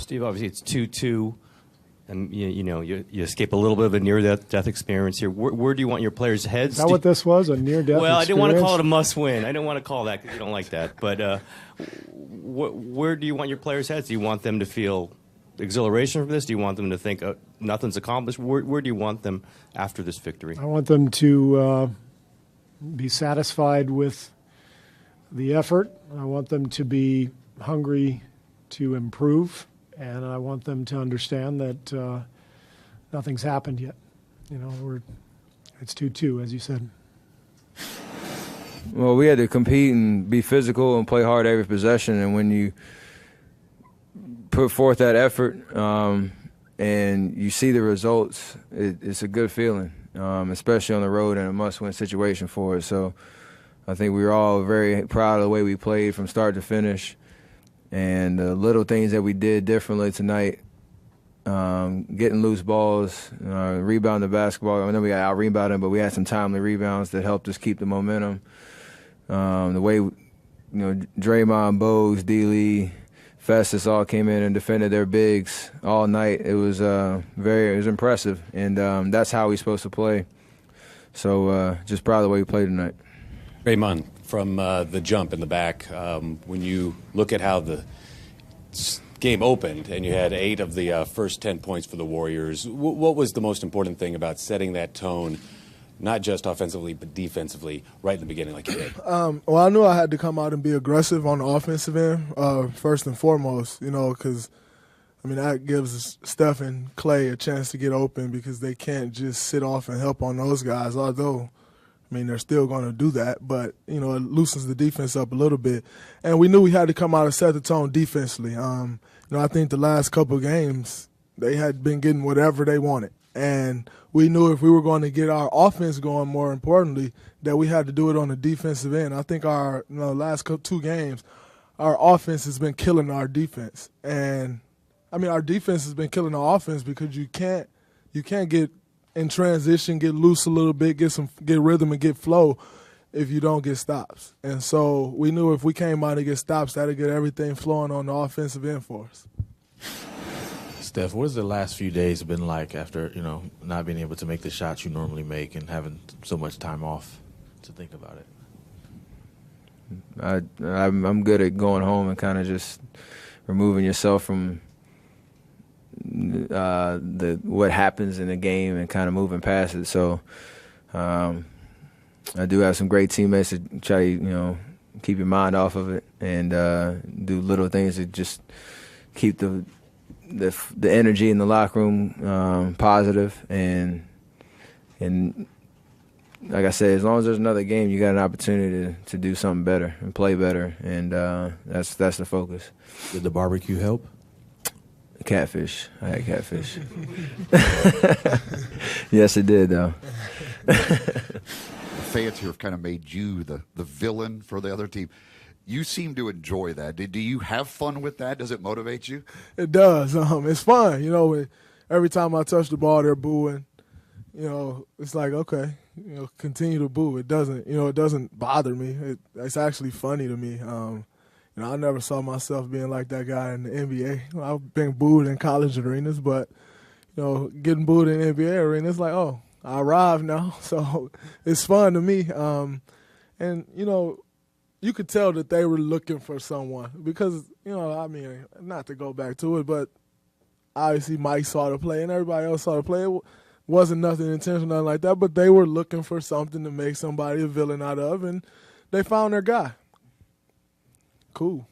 Steve, obviously it's 2-2, and you escape a little bit of a near-death experience here. Where do you want your players' heads? Is that what this was, a near-death experience? Well, I didn't want to call it a must-win. I didn't want to call that because you don't like that. But where do you want your players' heads? Do you want them to feel exhilaration from this? Do you want them to think nothing's accomplished? Where do you want them after this victory? I want them to be satisfied with the effort. I want them to be hungry to improve, and I want them to understand that nothing's happened yet. It's 2-2, as you said. Well, we had to compete and be physical and play hard every possession, and when you put forth that effort and you see the results, it's a good feeling, especially on the road in a must-win situation for us. So I think we were all very proud of the way we played from start to finish, and the little things that we did differently tonight, getting loose balls, rebounding the basketball. I know we got out-rebounded, but we had some timely rebounds that helped us keep the momentum. The way, Draymond, Bogues, D-Lee, Festus all came in and defended their bigs all night. It was impressive, and that's how we're supposed to play. So just proud of the way we played tonight. Raymond, from the jump in the back, when you look at how the game opened and you had 8 of the first 10 points for the Warriors, what was the most important thing about setting that tone, not just offensively but defensively, right in the beginning like you did? Well, I knew I had to come out and be aggressive on the offensive end, first and foremost, because, that gives Steph and Clay a chance to get open because they can't just sit off and help on those guys, although, they're still going to do that, but, it loosens the defense up a little bit. And we knew we had to come out and set the tone defensively. I think the last couple of games, they had been getting whatever they wanted. And we knew if we were going to get our offense going, more importantly, that we had to do it on the defensive end. I think our last 2 games, our offense has been killing our defense. And, our defense has been killing our offense because you can't get in transition, get loose a little bit, get rhythm and get flow if you don't get stops. And so we knew if we came out and get stops, that'd get everything flowing on the offensive end for us. Steph, what has the last few days been like after, not being able to make the shots you normally make and having so much time off to think about it? I'm good at going home and kind of just removing yourself from what happens in the game and kind of moving past it. So I do have some great teammates to try to, keep your mind off of it and do little things to just keep the energy in the locker room positive. And like I said, as long as there's another game, you got an opportunity to do something better and play better, and that's the focus. Did the barbecue help? Catfish. I had catfish. Yes, it did, though. The fans here have kind of made you the villain for the other team. You seem to enjoy that. Do you have fun with that? Does it motivate you? It does. It's fun. Every time I touch the ball, they're booing. It's like, okay, continue to boo. It doesn't bother me. It's actually funny to me. I never saw myself being like that guy in the NBA. I've been booed in college arenas, but, getting booed in the NBA arena, it's like, oh, I arrived now. So it's fun to me. And, you could tell that they were looking for someone because, not to go back to it, but obviously Mike saw the play and everybody else saw the play. It wasn't nothing intentional, nothing like that, but they were looking for something to make somebody a villain out of, and they found their guy. Cool.